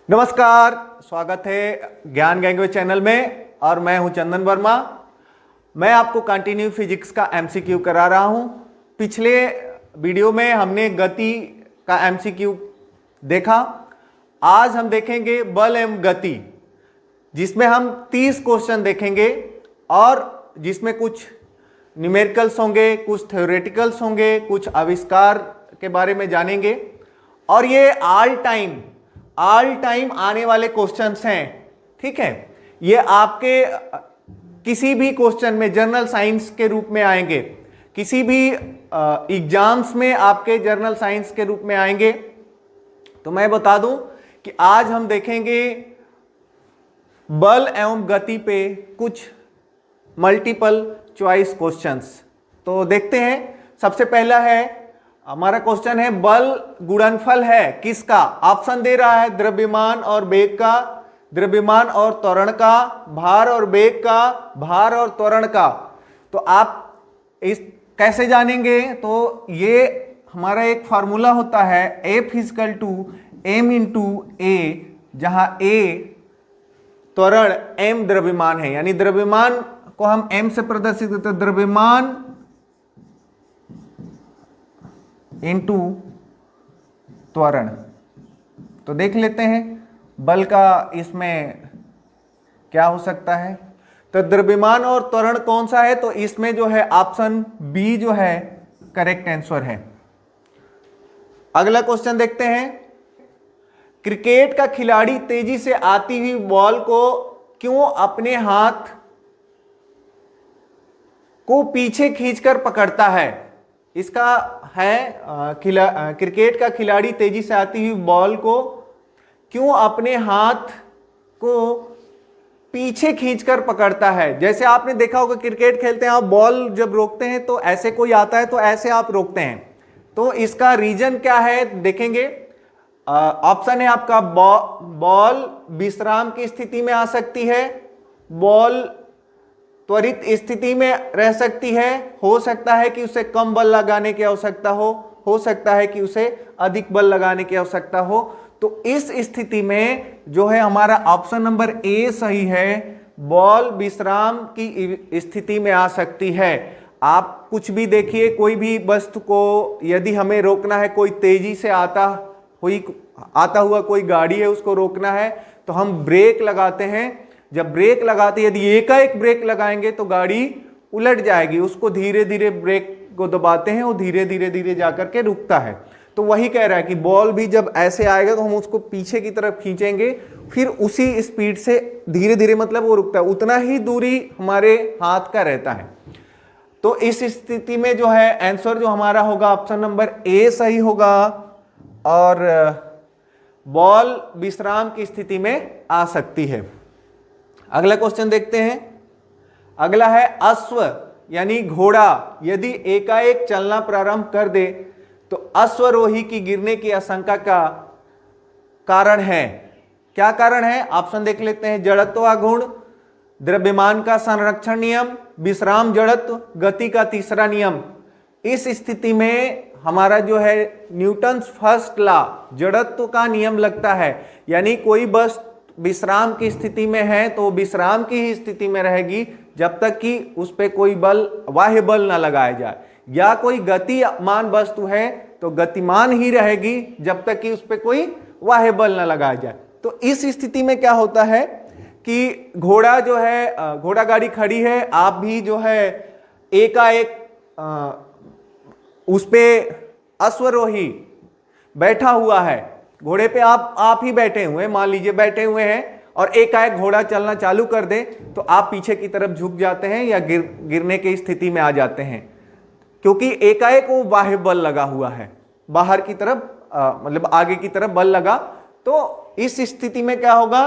नमस्कार, स्वागत है ज्ञान गैंगवे चैनल में और मैं हूं चंदन वर्मा। मैं आपको कंटिन्यू फिजिक्स का एमसीक्यू करा रहा हूं। पिछले वीडियो में हमने गति का एमसीक्यू देखा। आज हम देखेंगे बल एवं गति, जिसमें हम 30 क्वेश्चन देखेंगे और जिसमें कुछ न्यूमेरिकल्स होंगे, कुछ थ्योरेटिकल्स होंगे, कुछ आविष्कार के बारे में जानेंगे। और ये ऑल टाइम आने वाले क्वेश्चंस हैं, ठीक है। ये आपके किसी भी क्वेश्चन में जनरल साइंस के रूप में आएंगे, किसी भी एग्जाम्स में आपके जनरल साइंस के रूप में आएंगे। तो मैं बता दूं कि आज हम देखेंगे बल एवं गति पे कुछ मल्टीपल चॉइस क्वेश्चंस। तो देखते हैं। सबसे पहला है, हमारा क्वेश्चन है बल गुणनफल है किसका। ऑप्शन दे रहा है द्रव्यमान और वेग का, द्रव्यमान और त्वरण का, भार और वेग का, भार और त्वरण का। तो आप इस कैसे जानेंगे? तो ये हमारा एक फार्मूला होता है F = m × a, जहां a त्वरण, m द्रव्यमान है। यानी द्रव्यमान को हम m से प्रदर्शित करते हैं, द्रव्यमान इनटू त्वरण। तो देख लेते हैं बल का इसमें क्या हो सकता है। तो द्रव्यमान और त्वरण कौन सा है? तो इसमें जो है ऑप्शन बी जो है करेक्ट आंसर है। अगला क्वेश्चन देखते हैं। क्रिकेट का खिलाड़ी तेजी से आती हुई बॉल को क्यों अपने हाथ को पीछे खींचकर पकड़ता है? इसका है क्रिकेट का खिलाड़ी तेजी से आती हुई बॉल को क्यों अपने हाथ को पीछे खींचकर पकड़ता है। जैसे आपने देखा होगा क्रिकेट खेलते हैं आप, बॉल जब रोकते हैं तो ऐसे कोई आता है तो ऐसे आप रोकते हैं। तो इसका रीजन क्या है देखेंगे। ऑप्शन है आपका बॉल विश्राम की स्थिति में आ सकती है, बॉल त्वरित स्थिति में रह सकती है, हो सकता है कि उसे कम बल लगाने की आवश्यकता हो सकता है कि उसे अधिक बल लगाने की आवश्यकता हो। तो इस स्थिति में जो है हमारा ऑप्शन नंबर ए सही है, बॉल विश्राम की स्थिति में आ सकती है। आप कुछ भी देखिए, कोई भी वस्तु को यदि हमें रोकना है, कोई तेजी से आता हुआ कोई गाड़ी है, उसको रोकना है तो हम ब्रेक लगाते हैं। जब ब्रेक लगाते, यदि एकाएक ब्रेक लगाएंगे तो गाड़ी उलट जाएगी। उसको धीरे धीरे ब्रेक को दबाते हैं, वो धीरे धीरे जाकर के रुकता है। तो वही कह रहा है कि बॉल भी जब ऐसे आएगा तो हम उसको पीछे की तरफ खींचेंगे, फिर उसी स्पीड से धीरे धीरे मतलब वो रुकता है, उतना ही दूरी हमारे हाथ का रहता है। तो इस स्थिति में जो है आंसर जो हमारा होगा ऑप्शन नंबर ए सही होगा और बॉल विश्राम की स्थिति में आ सकती है। अगला क्वेश्चन देखते हैं। अगला है अश्व यानी घोड़ा यदि एकाएक चलना प्रारंभ कर दे तो अश्वरोही की गिरने की आशंका का कारण है। क्या कारण है? ऑप्शन देख लेते हैं। जड़त्व गुण, द्रव्यमान का संरक्षण नियम, विश्राम जड़त्व, गति का तीसरा नियम। इस स्थिति में हमारा जो है न्यूटन्स फर्स्ट लॉ, जड़त्व का नियम लगता है। यानी कोई वस्तु विश्राम की स्थिति में है तो विश्राम की ही स्थिति में रहेगी जब तक कि उस पर कोई बल, बाह्य बल ना लगाया जाए, या कोई गतिमान वस्तु है तो गतिमान ही रहेगी जब तक कि उस पर कोई बाह्य बल ना लगाया जाए। तो इस स्थिति में क्या होता है कि घोड़ा जो है, घोड़ा गाड़ी खड़ी है, आप भी जो है एकाएक उस पे अश्वरोही बैठा हुआ है, घोड़े पे आप ही बैठे हुए हैं, मान लीजिए बैठे हुए हैं और एकाएक घोड़ा चलना चालू कर दे तो आप पीछे की तरफ झुक जाते हैं या गिरने की स्थिति में आ जाते हैं, क्योंकि एकाएक वो बाह्य बल लगा हुआ है, बाहर की तरफ मतलब आगे की तरफ बल लगा। तो इस स्थिति में क्या होगा?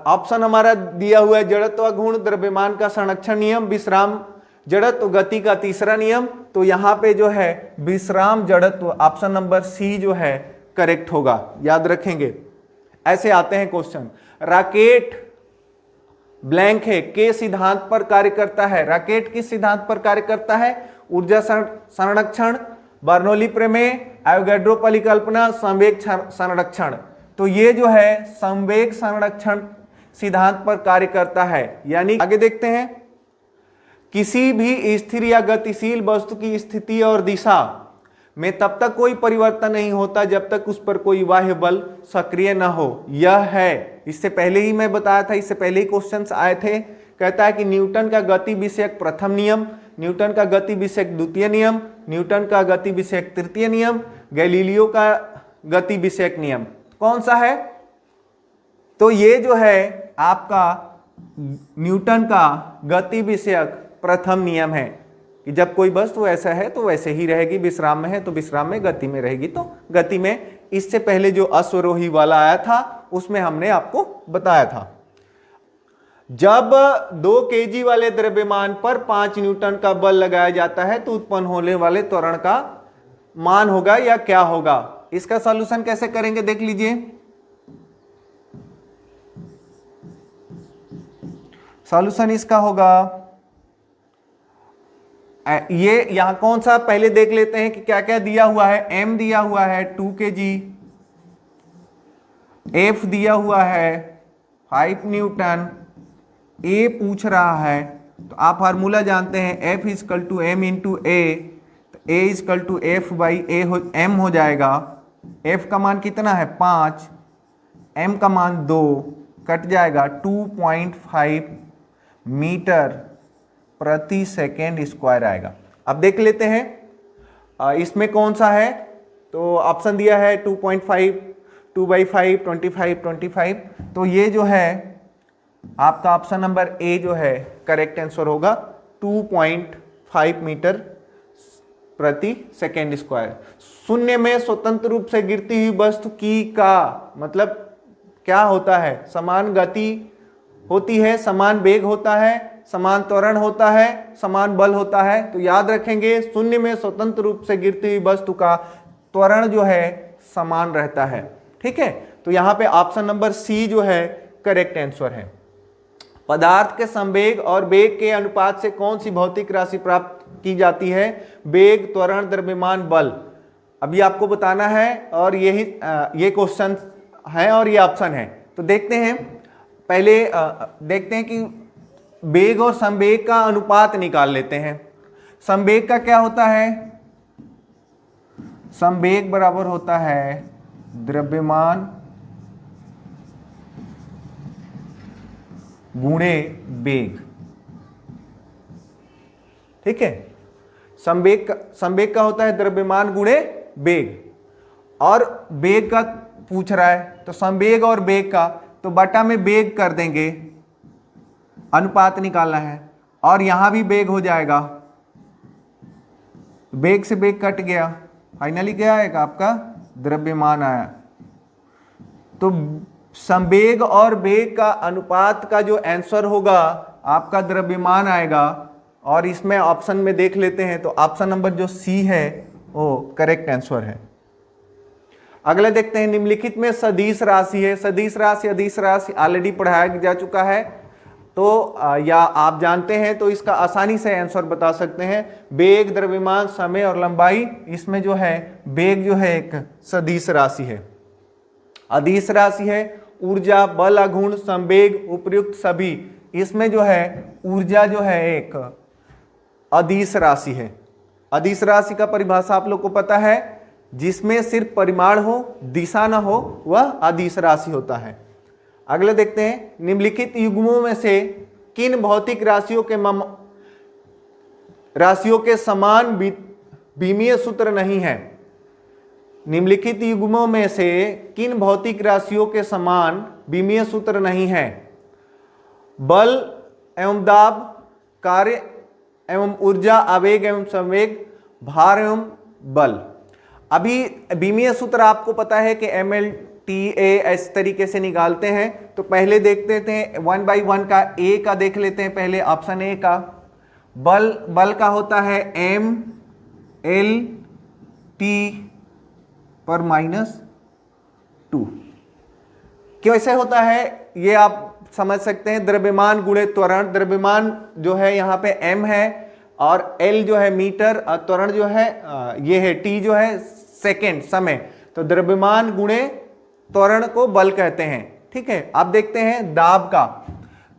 ऑप्शन हमारा दिया हुआ है जड़त्व गुण, द्रव्यमान का संरक्षण नियम, विश्राम जड़त्व, गति का तीसरा नियम। तो यहाँ पे जो है विश्राम जड़त्व ऑप्शन नंबर सी जो है करेक्ट होगा, याद रखेंगे। ऐसे आते हैं क्वेश्चन। रॉकेट ब्लैंक है, के सिद्धांत पर कार्य करता है। रॉकेट किस सिद्धांत पर कार्य करता है? ऊर्जा संरक्षण, बर्नौली प्रमेय, एवोगैड्रो परिकल्पना, संवेग संरक्षण। तो ये जो है संवेग संरक्षण सिद्धांत पर कार्य करता है। यानी आगे देखते हैं, किसी भी स्थिर या गतिशील वस्तु की स्थिति और दिशा में तब तक कोई परिवर्तन नहीं होता जब तक उस पर कोई बाह्य बल सक्रिय न हो। यह है, इससे पहले ही मैं बताया था, इससे पहले ही क्वेश्चंस आए थे। कहता है कि न्यूटन का गति विषयक प्रथम नियम, न्यूटन का गति विषयक द्वितीय नियम, न्यूटन का गति विषयक तृतीय नियम, गैलीलियो का गति विषयक नियम कौन सा है? तो ये जो है आपका न्यूटन का गति विषयक प्रथम नियम है कि जब कोई वस्तु ऐसा है तो वैसे ही रहेगी, विश्राम में है तो विश्राम में, गति में रहेगी तो गति में। इससे पहले जो अश्वरोही वाला आया था उसमें हमने आपको बताया था, जब 2 केजी वाले द्रव्यमान पर 5 न्यूटन का बल लगाया जाता है तो उत्पन्न होने वाले त्वरण का मान होगा या क्या होगा। इसका सॉल्यूशन कैसे करेंगे देख लीजिए। सॉल्यूशन इसका होगा, ये यहां कौन सा पहले देख लेते हैं कि क्या क्या दिया हुआ है। m दिया हुआ है 2 kg, f दिया हुआ है 5 न्यूटन, a पूछ रहा है तो आप फार्मूला जानते हैं F equal to m into a, तो a equal to F by a m हो जाएगा। f का मान कितना है 5, m का मान 2, कट जाएगा 2.5 मीटर प्रति सेकेंड स्क्वायर आएगा। अब देख लेते हैं इसमें कौन सा है, तो ऑप्शन दिया है 2.5, 2/5, 25, 25, तो ये जो है आपका ऑप्शन नंबर ए जो है करेक्ट आंसर होगा 2.5 मीटर प्रति सेकेंड स्क्वायर। शून्य में स्वतंत्र रूप से गिरती हुई वस्तु की का मतलब क्या होता है, समान गति होती है, समान वेग होता है, समान त्वरण होता है, समान बल होता है। तो याद रखेंगे शून्य में स्वतंत्र रूप से गिरती हुई वस्तु का त्वरण जो है समान रहता है। ठीक है, तो यहाँ पे ऑप्शन नंबर सी जो है करेक्ट आंसर है। पदार्थ के संवेग और वेग के अनुपात से कौन सी भौतिक राशि प्राप्त की जाती है? वेग, त्वरण, द्रव्यमान, बल। अभी आपको बताना है और यही ये क्वेश्चन है और ये ऑप्शन है। तो देखते हैं, पहले देखते हैं कि वेग और संवेग का अनुपात निकाल लेते हैं। संवेग का क्या होता है? संवेग बराबर होता है द्रव्यमान गुणे वेग। ठीक है, संवेग का होता है द्रव्यमान गुणे वेग, और वेग का पूछ रहा है तो संवेग और वेग का तो बटा में वेग कर देंगे, अनुपात निकालना है, और यहां भी वेग हो जाएगा, वेग से वेग कट गया, फाइनली क्या आएगा आपका द्रव्यमान आया। तो संवेग और वेग का अनुपात का जो आंसर होगा आपका द्रव्यमान आएगा, और इसमें ऑप्शन में देख लेते हैं तो ऑप्शन नंबर जो सी है वो करेक्ट आंसर है। अगले देखते हैं, निम्नलिखित में सदिश राशि है। सदिश राशि, अदिश राशि ऑलरेडी पढ़ाया जा चुका है, तो या आप जानते हैं तो इसका आसानी से आंसर बता सकते हैं। वेग, द्रव्यमान, समय और लंबाई, इसमें जो है वेग जो है एक सदिश राशि है। अदिश राशि है ऊर्जा, बल, आघूर्ण, संवेग, उपयुक्त सभी, इसमें जो है ऊर्जा जो है एक अदिश राशि है। अदिश राशि का परिभाषा आप लोग को पता है, जिसमें सिर्फ परिमाण हो, दिशा ना हो, वह अदिश राशि होता है। अगले देखते हैं, निम्नलिखित युग्मों में से किन भौतिक राशियों के समान विमीय सूत्र नहीं है? निम्नलिखित युग्मों में से किन भौतिक राशियों के समान विमीय सूत्र नहीं है? बल एवं दाब, कार्य एवं ऊर्जा, आवेग एवं संवेग, भार एवं बल। अभी विमीय सूत्र आपको पता है कि MLTA इस तरीके से निकालते हैं। तो पहले देखते थे 1 by 1 का ए का देख लेते हैं। पहले ऑप्शन ए का बल का होता है MLT पर -2। कैसे होता है ये आप समझ सकते हैं, द्रव्यमान गुणे त्वरण। द्रव्यमान जो है यहाँ पे m है और l जो है मीटर, और त्वरण जो है ये है t जो है सेकेंड, समय। तो द्रव्यमान गुणे त्वरण को बल कहते हैं। ठीक है, अब देखते हैं दाब का।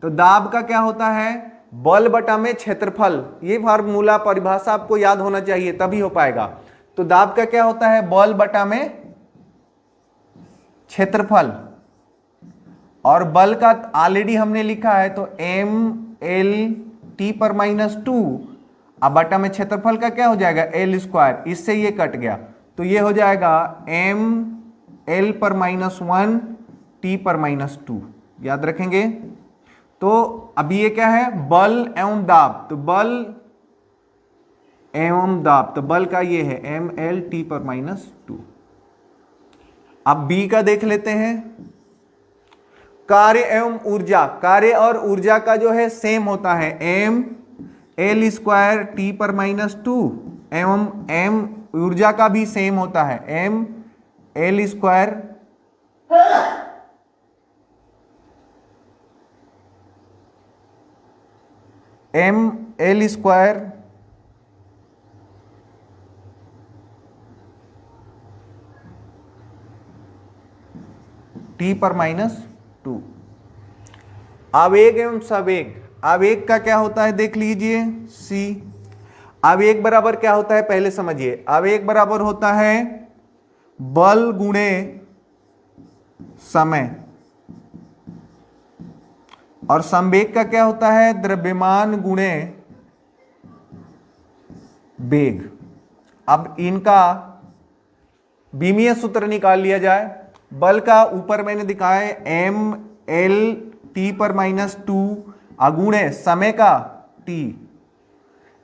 तो दाब का क्या होता है, बल बटा में क्षेत्रफल। ये फार्मूला परिभाषा आपको याद होना चाहिए तभी हो पाएगा। तो दाब का क्या होता है, बल बटा में क्षेत्रफल, और बल का ऑलरेडी हमने लिखा है तो एम एल टी पर माइनस टू, अब बटा में क्षेत्रफल का क्या हो जाएगा एल स्क्वायर, इससे ये कट गया तो ये हो जाएगा एम एल पर माइनस वन टी पर माइनस टू, याद रखेंगे। तो अभी ये क्या है, बल एवं दाब, तो बल एवं दाब, तो बल का ये है एम एल टी पर माइनस टू। अब बी का देख लेते हैं, कार्य एवं ऊर्जा। कार्य और ऊर्जा का जो है सेम होता है एम एल स्क्वायर टी पर माइनस टू, एवं एम ऊर्जा का भी सेम होता है M L square M L square T पर माइनस टू। आवेग एवं सवेग। आवेग का क्या होता है देख लीजिए सी। आवेग बराबर क्या होता है पहले समझिए, आवेग बराबर होता है बल गुणे समय, और संवेग का क्या होता है द्रव्यमान गुणे वेग। अब इनका बीमीय सूत्र निकाल लिया जाए। बल का ऊपर मैंने दिखाया है एम एल टी पर माइनस टू अगुणे समय का टी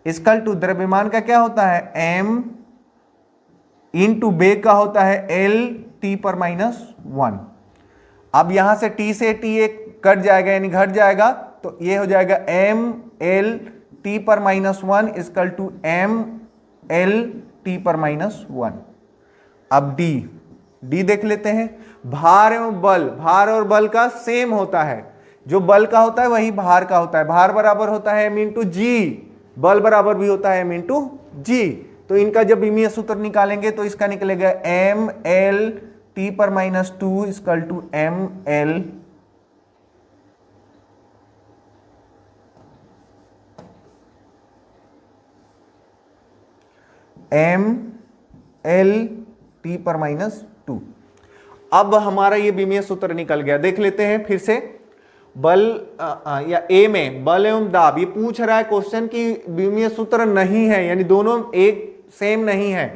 इक्वल टू द्रव्यमान का क्या होता है एम इंटू वेग का होता है एल टी पर माइनस वन। अब यहां से टी से टी एक कट जाएगा यानी घट जाएगा, तो ये हो जाएगा एम एल टी पर minus one equal to M L T पर माइनस वन। अब डी, डी देख लेते हैं। भार एवं बल, भार और बल का सेम होता है, जो बल का होता है वही भार का होता है। भार बराबर होता है एम इंटू जी, बल बराबर भी होता है एम इंटू जी। तो इनका जब बीमीय सूत्र निकालेंगे तो इसका निकलेगा एम एल टी पर minus two equal to M L M L T पर माइनस टू। अब हमारा ये बीमीय सूत्र निकल गया, देख लेते हैं फिर से। बल या ए में बल एवं दाब, ये पूछ रहा है क्वेश्चन कि बीमीय सूत्र नहीं है यानी दोनों एक सेम नहीं है,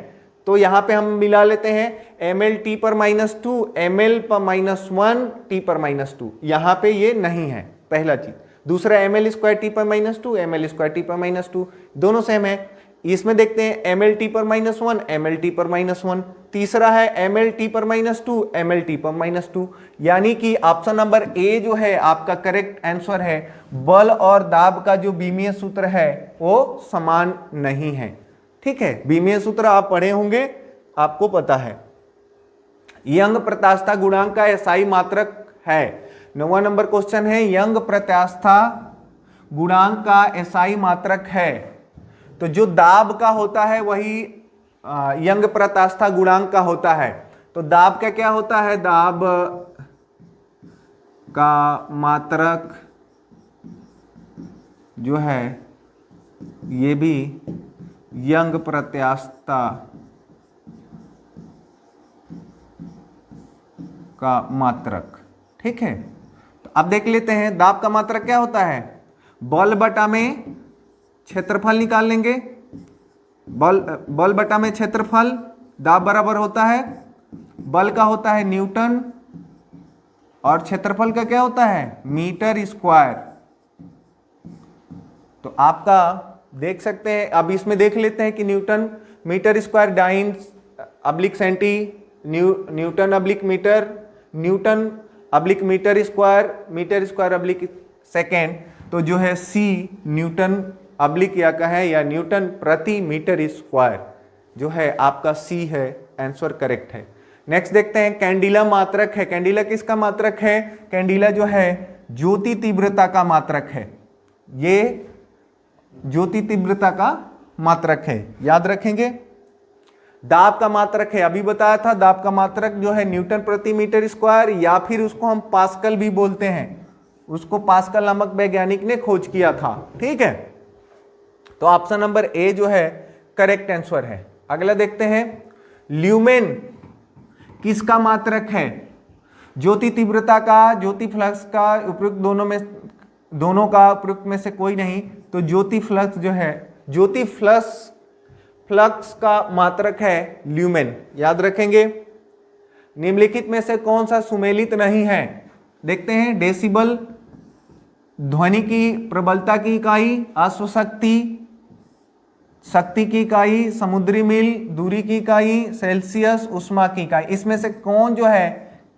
तो यहां पे हम मिला लेते हैं एम एल टी पर माइनस टू एम एल पर माइनस वन टी पर माइनस टू, यहां पे ये नहीं है पहला चीज। दूसरा एम एल स्क्वायर टी पर minus two M L square T पर माइनस टू, दोनों सेम है। इसमें देखते हैं एम एल टी पर minus one M L T पर माइनस वन। तीसरा है एम एल टी पर minus two M L T पर माइनस टू, यानी कि ऑप्शन नंबर ए जो है आपका करेक्ट आंसर है। बल और दाब का जो बीमीय सूत्र है वो समान नहीं है। ठीक है, बीमीय सूत्र आप पढ़े होंगे, आपको पता है। यंग प्रत्यास्थता गुणांक का एसआई मात्रक है। 9वां नंबर क्वेश्चन है, यंग प्रत्यास्थता गुणांक का एसआई मात्रक है। तो जो दाब का होता है वही यंग प्रत्यास्थता गुणांक का होता है। तो दाब का क्या होता है, दाब का मात्रक जो है ये भी यंग प्रत्यास्थता का मात्रक। ठीक है, तो अब देख लेते हैं दाब का मात्रक क्या होता है। बल बटा में क्षेत्रफल निकाल लेंगे, बल बटा में क्षेत्रफल, दाब बराबर होता है बल का होता है न्यूटन और क्षेत्रफल का क्या होता है मीटर स्क्वायर। तो आपका देख सकते हैं, अब इसमें देख लेते हैं कि newton metre square dyne oblique centi, newton oblique metre, newton oblique metre square oblique second. तो जो है सी न्यूटन अब्लिक या का है या न्यूटन प्रति मीटर स्क्वायर, जो है आपका सी है, आंसर करेक्ट है। नेक्स्ट देखते हैं कैंडिला मात्रक है। कैंडिला किसका मात्रक है, कैंडिला जो है ज्योति तीव्रता का मात्रक है। ये ज्योति तीव्रता का मात्रक है, याद रखेंगे। दाब का मात्रक है, अभी बताया था दाब का मात्रक जो है न्यूटन प्रति मीटर स्क्वायर, या फिर उसको हम पास्कल भी बोलते हैं, उसको पास्कल नामक वैज्ञानिक ने खोज किया था। ठीक है, तो ऑप्शन नंबर ए जो है करेक्ट आंसर है। अगला देखते हैं, ल्यूमेन किसका मात्रक है? ज्योति तीव्रता का, ज्योति फ्लक्स का, उपयुक्त दोनों का उपयुक्त में से कोई नहीं, तो ज्योति फ्लक्स जो है, ज्योति फ्लक्स का मात्रक है ल्यूमेन, याद रखेंगे। निम्नलिखित में से कौन सा सुमेलित नहीं है? देखते हैं, डेसिबल ध्वनि की प्रबलता की इकाई, अश्वशक्ति शक्ति की इकाई, समुद्री मील दूरी की इकाई, सेल्सियस उष्मा की इकाई, इसमें से कौन जो है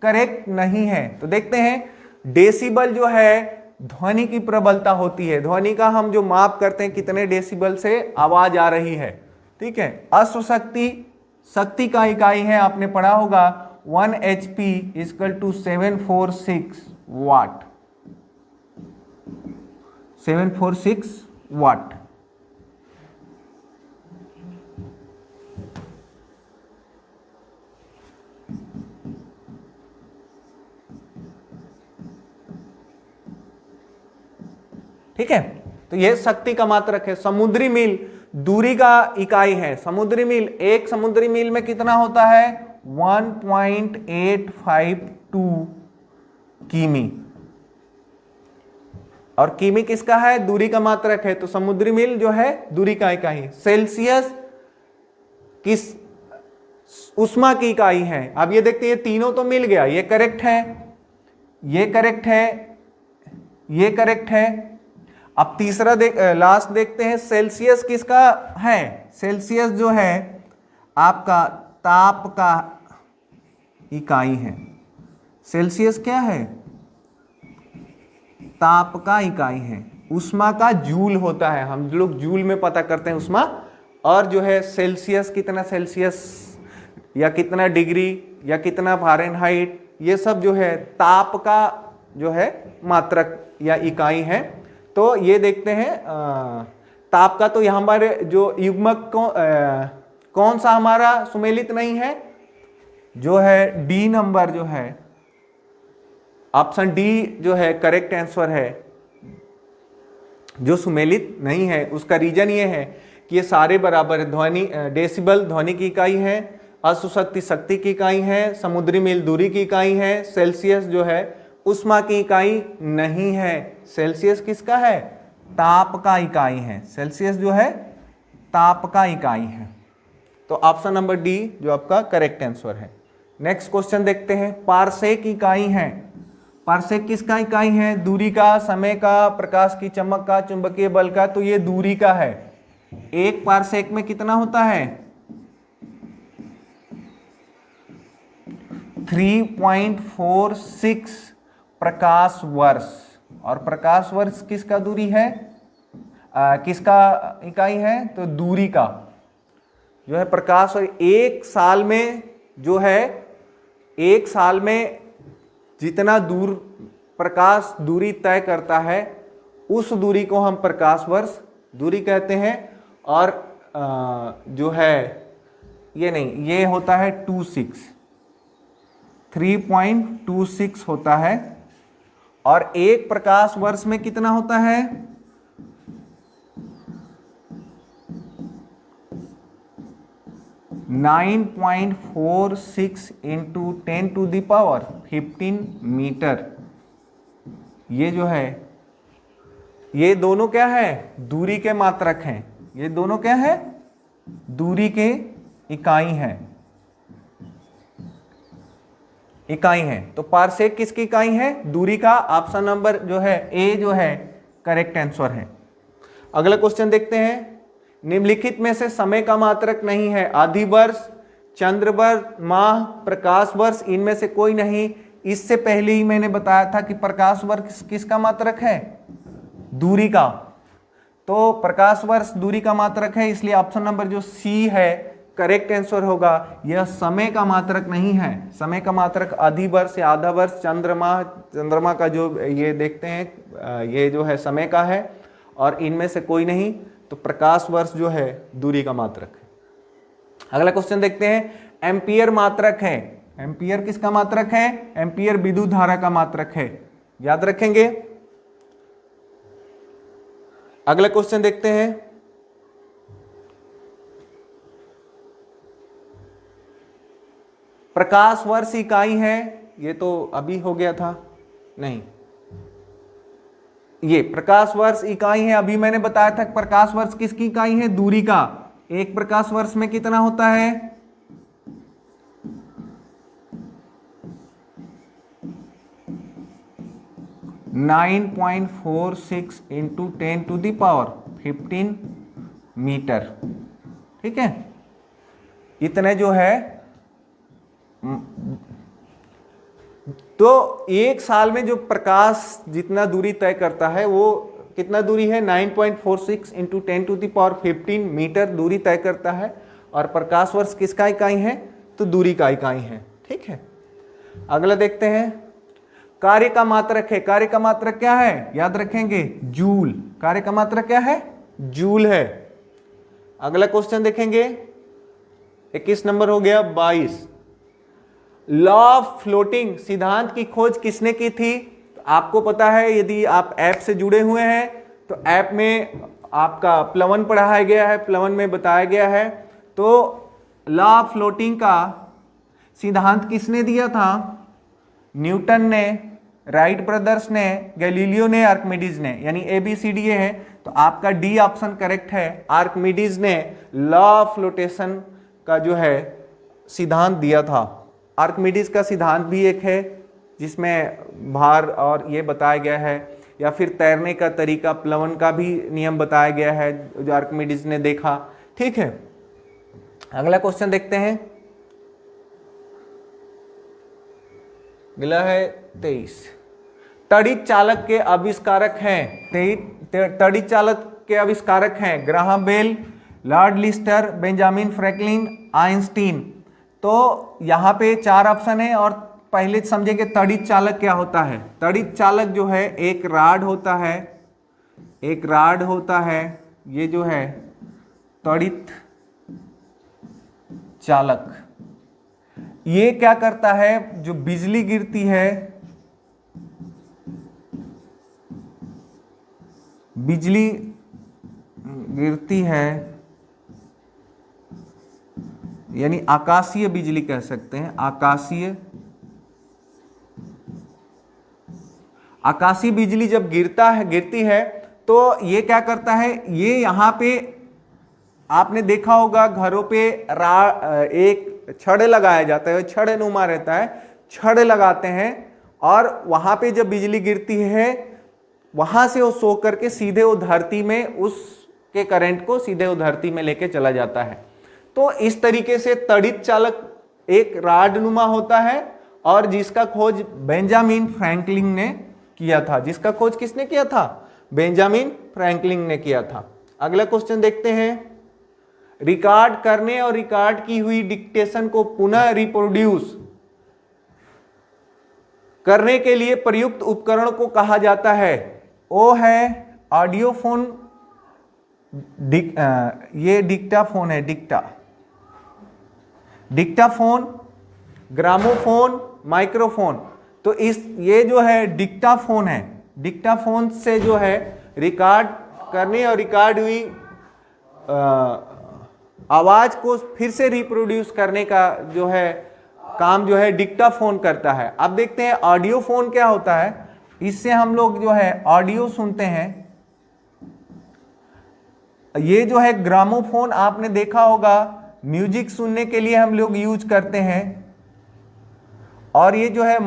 करेक्ट नहीं है? तो देखते हैं, डेसिबल जो है ध्वनि की प्रबलता होती है, ध्वनि का हम जो माप करते हैं कितने डेसिबल से आवाज आ रही है। ठीक है, अश्वशक्ति शक्ति का इकाई है, आपने पढ़ा होगा 1 HP = 746 वाट, 746 वाट। ठीक है, तो यह शक्ति का मात्रक है। समुद्री मील दूरी का इकाई है, समुद्री मील, एक समुद्री मील में कितना होता है? 1.852 किमी, और किमी किसका है? दूरी का मात्रक है, तो समुद्री मील जो है दूरी का इकाई। सेल्सियस किस उष्मा की इकाई है? अब ये देखते हैं, ये तीनों तो मिल गया, ये करेक्ट है, ये करेक्ट है, ये करेक्ट है। अब तीसरा लास्ट देखते हैं, सेल्सियस किसका है? सेल्सियस जो है आपका ताप का इकाई है। सेल्सियस क्या है? ताप का इकाई है। उष्मा का जूल होता है, हम लोग जूल में पता करते हैं उष्मा, और जो है सेल्सियस कितना सेल्सियस या कितना डिग्री या कितना फ़ारेनहाइट, ये सब जो है ताप का जो है मात्रक या इकाई है। तो ये देखते हैं, ताप का तो यहाँ हमारे जो युग्मक कौन सा हमारा सुमेलित नहीं है? जो है डी नंबर, जो है ऑप्शन डी जो है करेक्ट आंसर है। जो सुमेलित नहीं है उसका रीजन ये है कि ये सारे बराबर है। ध्वनि डेसिबल ध्वनि की इकाई है, अश्वशक्ति शक्ति की इकाई है, समुद्री मील दूरी की इकाई है, सेल्सियस जो है उष्मा की इकाई नहीं है। सेल्सियस किसका है? ताप का इकाई है। सेल्सियस जो है ताप का इकाई है। तो ऑप्शन नंबर डी जो आपका करेक्ट आंसर है। नेक्स्ट क्वेश्चन देखते हैं, पारसेक इकाई है। पारसेक किसका इकाई है? दूरी का, समय का, प्रकाश की चमक का, चुंबकीय बल का। तो ये दूरी का है। एक पारसेक में कितना होता है? 3.46 प्रकाश वर्ष। और प्रकाश वर्ष किसका दूरी है, किसका इकाई है? तो दूरी का जो है प्रकाश। और एक साल में जो है, एक साल में जितना दूर प्रकाश दूरी तय करता है उस दूरी को हम प्रकाश वर्ष दूरी कहते हैं। और जो है ये नहीं, ये होता है 3.26 होता है। और एक प्रकाश वर्ष में कितना होता है? 9.46 इंटू 10⁻15 मीटर। ये जो है, ये दोनों क्या है? दूरी के मात्रक हैं। ये दोनों क्या है? दूरी के इकाई हैं, इकाई है। तो पारसेक किसकी इकाई है? दूरी का। ऑप्शन नंबर जो है ए जो है करेक्ट आंसर है। अगला क्वेश्चन देखते हैं, निम्नलिखित में से समय का मात्रक नहीं है। अधिवर्ष, चंद्रवर्ष, माह, प्रकाश वर्ष, इनमें से कोई नहीं। इससे पहले ही मैंने बताया था कि प्रकाश वर्ष किसका मात्रक है? दूरी का। तो प्रकाश वर्ष दूरी का मात्रक है, इसलिए ऑप्शन नंबर जो सी है करेक्ट आंसर होगा। यह समय का मात्रक नहीं है। समय का मात्रक अधिवर्ष या आधा वर्ष, चंद्रमा का जो ये देखते हैं ये जो है समय का है, और इनमें से कोई नहीं। तो प्रकाश वर्ष जो है दूरी का मात्रक है। अगला क्वेश्चन देखते हैं, एम्पियर मात्रक है। एम्पियर किसका मात्रक है? एम्पियर विद्युत धारा का मात्रक है, याद रखेंगे। अगला क्वेश्चन देखते हैं, प्रकाश वर्ष इकाई है, ये तो अभी हो गया था, नहीं, ये प्रकाश वर्ष इकाई है। अभी मैंने बताया था प्रकाश वर्ष किसकी इकाई है? दूरी का। एक प्रकाश वर्ष में कितना होता है? 9.46 इंटू 10⁻15 मीटर, ठीक है। इतने जो है, तो एक साल में जो प्रकाश जितना दूरी तय करता है वो कितना दूरी है? 9.46 इंटू 10⁻15 मीटर दूरी तय करता है। और प्रकाश वर्ष किसका इकाई है? तो दूरी का इकाई है, ठीक है। अगला देखते हैं, कार्य का मात्रक है। कार्य का मात्रक क्या है? याद रखेंगे, जूल। कार्य का मात्रक क्या है? जूल है। अगला क्वेश्चन देखेंगे, 21 नंबर हो गया, 22। लॉ ऑफ फ्लोटिंग सिद्धांत की खोज किसने की थी? तो आपको पता है, यदि आप ऐप से जुड़े हुए हैं तो ऐप में आपका प्लवन पढ़ाया गया है, प्लवन में बताया गया है। तो लॉ ऑफ फ्लोटिंग का सिद्धांत किसने दिया था? न्यूटन ने, राइट ब्रदर्स ने, गैलीलियो ने, आर्किमिडीज ने, यानी ABCD है। तो आपका डी ऑप्शन करेक्ट है। आर्किमिडीज ने लॉ ऑफ फ्लोटेशन का जो है सिद्धांत दिया था। आर्किमिडीज का सिद्धांत भी एक है जिसमें भार और ये बताया गया है, या फिर तैरने का तरीका, प्लवन का भी नियम बताया गया है जो आर्किमिडीज ने देखा, ठीक है। अगला क्वेश्चन देखते हैं, अगला है 23। तड़ित चालक के आविष्कारक हैं। तड़ित चालक के आविष्कारक हैं Graham Bell, Lord Lister, Benjamin Franklin, Einstein. तो यहाँ पे 4 ऑप्शन है और पहले समझेंगे तड़ित चालक क्या होता है। तड़ित चालक जो है एक राड होता है, एक राड होता है, ये जो है तड़ित चालक। ये क्या करता है? जो बिजली गिरती है, बिजली गिरती है, यानी आकाशीय बिजली कह सकते हैं, आकाशीय बिजली जब गिरती है तो ये क्या करता है? ये यहाँ पे आपने देखा होगा घरों पे एक छड़ लगाया जाता है, छड़ नुमा रहता है, छड़ लगाते हैं और वहां पे जब बिजली गिरती है वहां से वो सो करके सीधे वो धरती में, उसके करंट को सीधे वो धरती में लेके चला जाता है। तो इस तरीके से तड़ित चालक एक राड नुमा होता है और जिसका खोज बेंजामिन फ्रैंकलिन ने किया था। जिसका खोज किसने किया था? बेंजामिन फ्रैंकलिन ने किया था। अगला क्वेश्चन देखते हैं, रिकॉर्ड करने और रिकॉर्ड की हुई डिक्टेशन को पुनः रिप्रोड्यूस करने के लिए प्रयुक्त उपकरण को कहा जाता है। वो है ऑडियोफोन, ये डिक्टाफोन है, डिक्टाफोन, ग्रामोफोन, माइक्रोफोन। तो ये जो है डिक्टाफोन है, डिक्टाफोन से जो है रिकॉर्ड करने और रिकॉर्ड हुई आवाज को फिर से रिप्रोड्यूस करने का जो है काम जो है डिक्टाफोन करता है। अब देखते हैं ऑडियोफोन क्या होता है। इससे हम लोग जो है ऑडियो सुनते हैं। ये जो है ग्रामोफोन आपने देखा होगा, म्यूजिक सुनने के लिए हम लोग यूज करते हैं। और ये जो है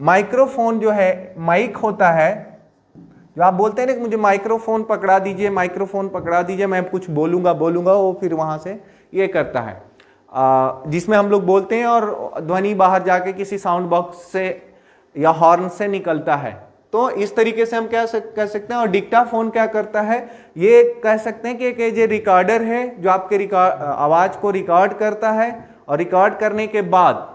माइक्रोफोन जो है माइक होता है, जो आप बोलते हैं ना कि मुझे माइक्रोफोन पकड़ा दीजिए, माइक्रोफोन पकड़ा दीजिए, मैं कुछ बोलूंगा वो फिर वहां से ये करता है, जिसमें हम लोग बोलते हैं और ध्वनि बाहर जाके किसी साउंड बॉक्स से या हॉर्न से निकलता है। तो इस तरीके से हम क्या कह सकते हैं। और डिक्टाफोन क्या करता है? ये कह सकते हैं कि एक ये रिकॉर्डर है जो आपके आवाज को रिकॉर्ड करता है और रिकॉर्ड करने के बाद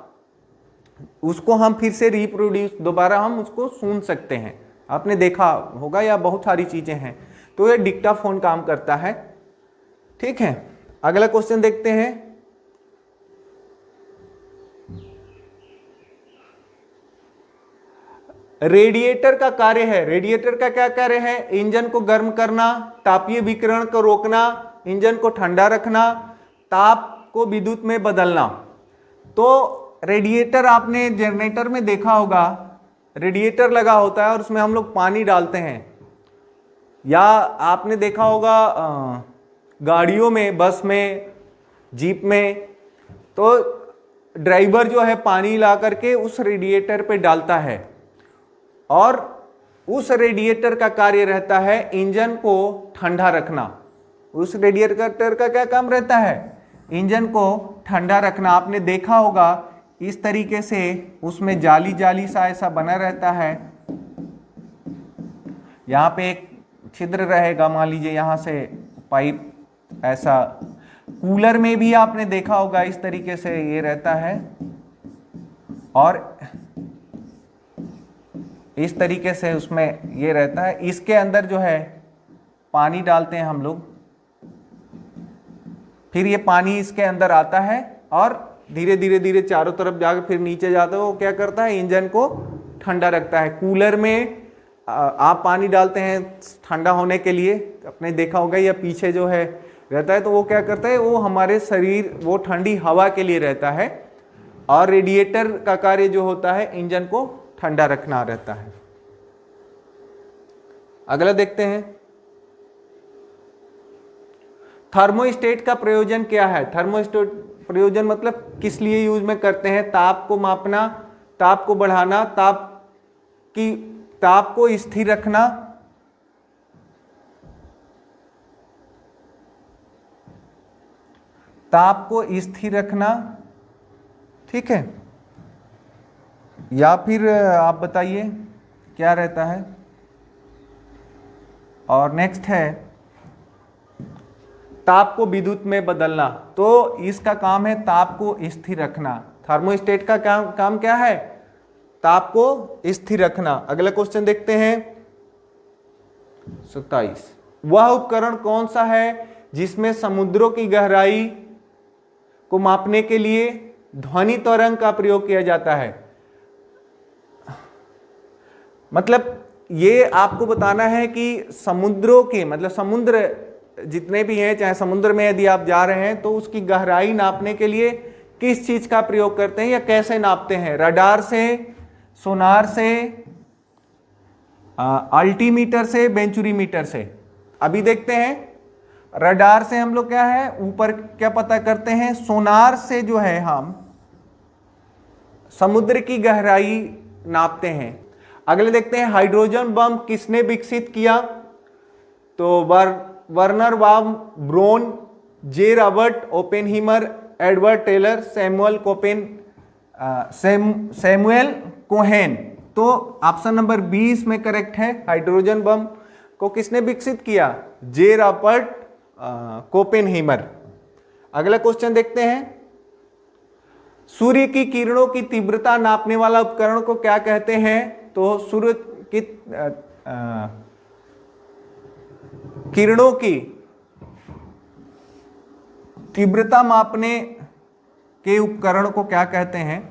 उसको हम फिर से रिप्रोड्यूस, दोबारा हम उसको सुन सकते हैं। आपने देखा होगा, या बहुत सारी चीजें हैं। तो ये डिक्टाफोन काम करता है, ठीक है। अगला क्वेश्चन देखते हैं। रेडिएटर का कार्य है, रेडिएटर का क्या कार्य है? इंजन को गर्म करना, तापीय विकिरण को रोकना, इंजन को ठंडा रखना, ताप को विद्युत में बदलना। तो रेडिएटर आपने जनरेटर में देखा होगा, रेडिएटर लगा होता है और उसमें हम लोग पानी डालते हैं, या आपने देखा होगा गाड़ियों में, बस में, जीप में, तो ड्राइवर जो है पानी ला करके उस रेडिएटर पे डालता है और उस रेडिएटर का कार्य रहता है इंजन को ठंडा रखना। उस रेडिएटर का क्या काम रहता है? इंजन को ठंडा रखना। आपने देखा होगा इस तरीके से उसमें जाली जाली सा ऐसा बना रहता है, यहाँ पे एक छिद्र रहेगा, मान लीजिए यहाँ से पाइप ऐसा। कूलर में भी आपने देखा होगा इस तरीके से ये रहता है और इस तरीके से उसमें ये रहता है। इसके अंदर जो है पानी डालते हैं हम लोग, फिर ये पानी इसके अंदर आता है और धीरे धीरे धीरे चारों तरफ जाकर फिर नीचे जाता है। वो क्या करता है? इंजन को ठंडा रखता है। कूलर में आप पानी डालते हैं ठंडा होने के लिए, आपने देखा होगा, या पीछे जो है रहता है, तो वो क्या करता है? वो हमारे शरीर, वो ठंडी हवा के लिए रहता है। और रेडिएटर का कार्य जो होता है इंजन को ठंडा रखना रहता है। अगला देखते हैं, थर्मोस्टेट का प्रयोजन क्या है? थर्मोस्टेट प्रयोजन मतलब किस लिए यूज में करते हैं? ताप को मापना, ताप को बढ़ाना, ताप को स्थिर रखना, ताप को स्थिर रखना, ठीक है, या फिर आप बताइए क्या रहता है। और नेक्स्ट है ताप को विद्युत में बदलना। तो इसका काम है ताप को स्थिर रखना। थर्मोस्टेट का काम क्या है? ताप को स्थिर रखना। अगला क्वेश्चन देखते हैं 27। वह उपकरण कौन सा है जिसमें समुद्रों की गहराई को मापने के लिए ध्वनि तरंग का प्रयोग किया जाता है? मतलब ये आपको बताना है कि समुद्रों के, मतलब समुद्र जितने भी हैं, चाहे समुद्र में यदि आप जा रहे हैं तो उसकी गहराई नापने के लिए किस चीज का प्रयोग करते हैं या कैसे नापते हैं? रडार से, सोनार से, अल्टीमीटर से, बेंचुरीमीटर से। अभी देखते हैं रडार से हम लोग क्या है, ऊपर क्या पता करते हैं, सोनार से जो है हम समुद्र की गहराई नापते हैं। अगले देखते हैं हाइड्रोजन बम किसने विकसित किया? तो Wernher von Braun, J Robert Oppenheimer, Edward Teller, Samuel Cohen. तो ऑप्शन नंबर 20 में करेक्ट है। हाइड्रोजन बम को किसने विकसित किया? जे रॉबर्ट ओपेनहीमर। अगला क्वेश्चन देखते हैं, सूर्य की किरणों की तीव्रता नापने वाला उपकरण को क्या कहते हैं? तो सूर्य की किरणों की तीव्रता मापने के उपकरण को क्या कहते हैं?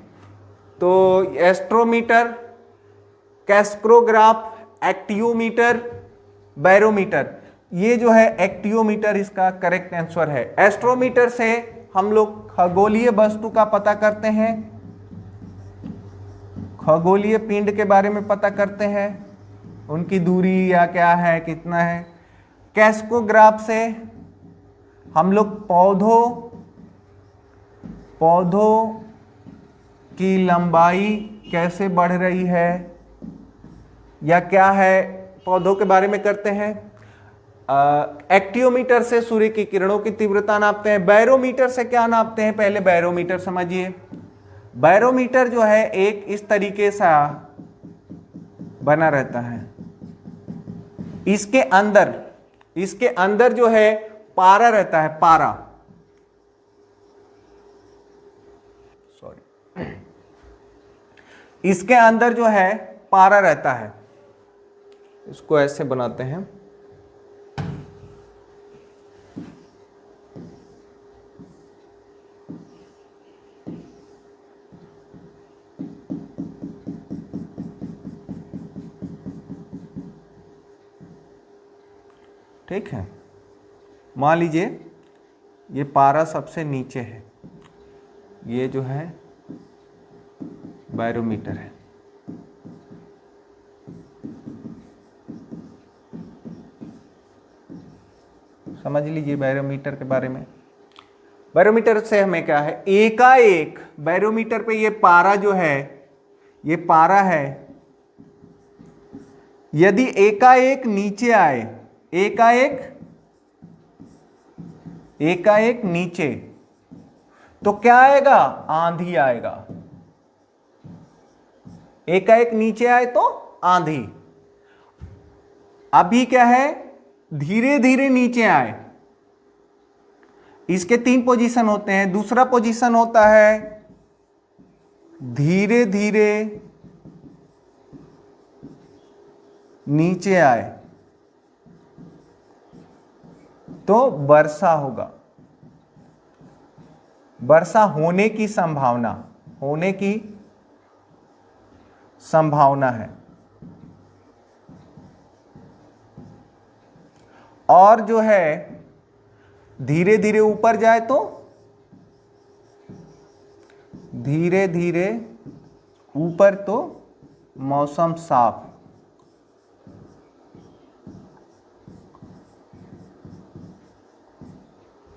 तो एस्ट्रोमीटर, कैस्प्रोग्राफ, एक्टियोमीटर, बैरोमीटर। ये जो है एक्टियोमीटर इसका करेक्ट आंसर है। एस्ट्रोमीटर से हम लोग खगोलीय वस्तु का पता करते हैं, खगोलीय पिंड के बारे में पता करते हैं, उनकी दूरी या क्या है, कितना है। कैस्कोग्राफ से हम लोग पौधों की लंबाई कैसे बढ़ रही है या क्या है, पौधों के बारे में करते हैं। एक्टियोमीटर से सूर्य की किरणों की तीव्रता नापते हैं। बैरोमीटर से क्या नापते हैं? पहले बैरोमीटर समझिए। बैरोमीटर जो है एक इस तरीके सा बना रहता है, इसके अंदर जो है पारा रहता है, पारा, सॉरी, इसके अंदर जो है पारा रहता है। इसको ऐसे बनाते हैं, ठीक है। मान लीजिए ये पारा सबसे नीचे है, ये जो है बैरोमीटर है। समझ लीजिए बैरोमीटर के बारे में। बैरोमीटर से हमें क्या है, एकाएक बैरोमीटर पे ये पारा जो है, ये पारा है, यदि एकाएक नीचे आए, एकाएक नीचे, तो क्या आएगा, आंधी आएगा। एकाएक नीचे आए तो आंधी। अभी क्या है, धीरे धीरे नीचे आए, इसके 3 पोजीशन होते हैं। दूसरा पोजीशन होता है धीरे धीरे नीचे आए तो वर्षा होगा, वर्षा होने की संभावना है। और जो है धीरे धीरे ऊपर जाए तो, धीरे धीरे ऊपर तो मौसम साफ।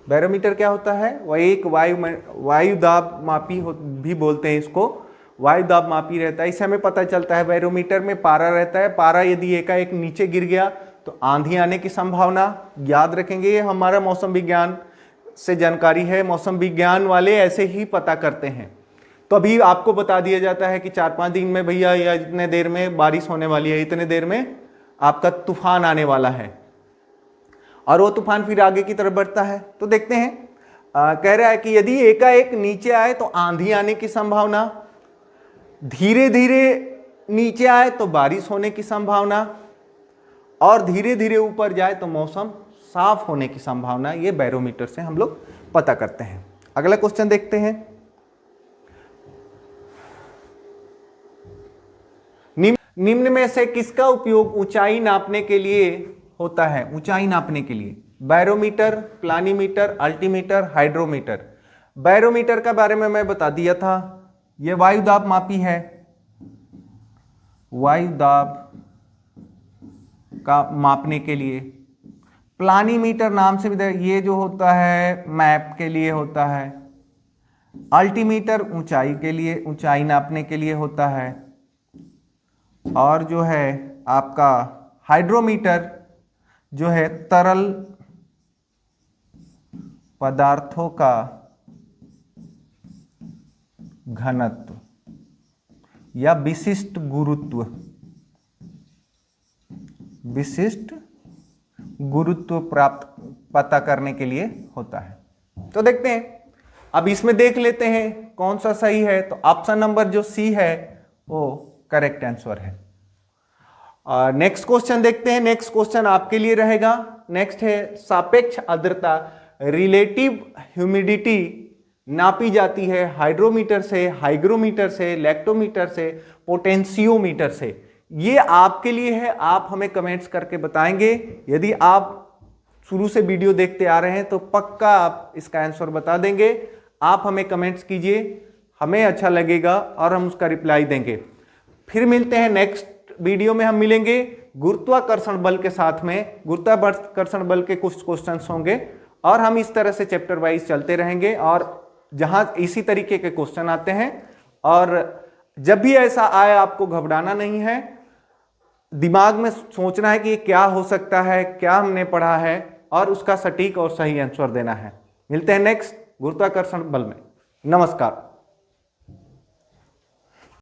बैरोमीटर क्या होता है, वह एक वायु दाब मापी भी बोलते हैं इसको, वायु दाब मापी रहता है। इससे हमें पता चलता है बैरोमीटर में पारा रहता है, पारा यदि एकाएक नीचे गिर गया तो आंधी आने की संभावना। याद रखेंगे, ये हमारा मौसम विज्ञान से जानकारी है, मौसम विज्ञान वाले ऐसे ही पता करते हैं। तो अभी आपको बता दिया जाता है कि 4-5 दिन में भैया या इतने देर में बारिश होने वाली है, इतने देर में आपका तूफान आने वाला है, और वो तूफान फिर आगे की तरफ बढ़ता है। तो देखते हैं, कह रहा है कि यदि एकाएक नीचे आए तो आंधी आने की संभावना, धीरे धीरे नीचे आए तो बारिश होने की संभावना, और धीरे धीरे ऊपर जाए तो मौसम साफ होने की संभावना। ये बैरोमीटर से हम लोग पता करते हैं। अगला क्वेश्चन देखते हैं। निम्न में से किसका उपयोग ऊंचाई नापने के लिए होता है, ऊंचाई नापने के लिए? Barometer, planimeter, altimeter, hydrometer. Barometer के बारे में मैं बता दिया था, यह वायु दाब मापी है, वायु दाब का मापने के लिए। प्लानीमीटर नाम से भी, ये जो होता है मैप के लिए होता है। अल्टीमीटर ऊंचाई के लिए, ऊंचाई नापने के लिए होता है। और जो है आपका हाइड्रोमीटर जो है तरल पदार्थों का घनत्व या विशिष्ट गुरुत्व प्राप्त पता करने के लिए होता है। तो देखते हैं, अब इसमें देख लेते हैं कौन सा सही है। तो ऑप्शन नंबर जो सी है वो करेक्ट आंसर है। नेक्स्ट क्वेश्चन देखते हैं। नेक्स्ट क्वेश्चन आपके लिए रहेगा। नेक्स्ट है सापेक्ष आर्द्रता, रिलेटिव ह्यूमिडिटी नापी जाती है हाइड्रोमीटर से, हाइग्रोमीटर से, लैक्टोमीटर से, पोटेंशियोमीटर से। ये आपके लिए है, आप हमें कमेंट्स करके बताएंगे। यदि आप शुरू से वीडियो देखते आ रहे हैं तो पक्का आप इसका आंसर बता देंगे। आप हमें कमेंट्स कीजिए, हमें अच्छा लगेगा और हम उसका रिप्लाई देंगे। फिर मिलते हैं नेक्स्ट वीडियो में, हम मिलेंगे गुरुत्वाकर्षण बल के साथ में। गुरुत्वाकर्षण बल के कुछ क्वेश्चंस होंगे और हम इस तरह से चैप्टर वाइज चलते रहेंगे, और जहां इसी तरीके के क्वेश्चन आते हैं। और जब भी ऐसा आए आपको घबराना नहीं है, दिमाग में सोचना है कि ये क्या हो सकता है, क्या हमने पढ़ा है, और उसका सटीक और सही आंसर देना है। मिलते हैं नेक्स्ट गुरुत्वाकर्षण बल में। नमस्कार।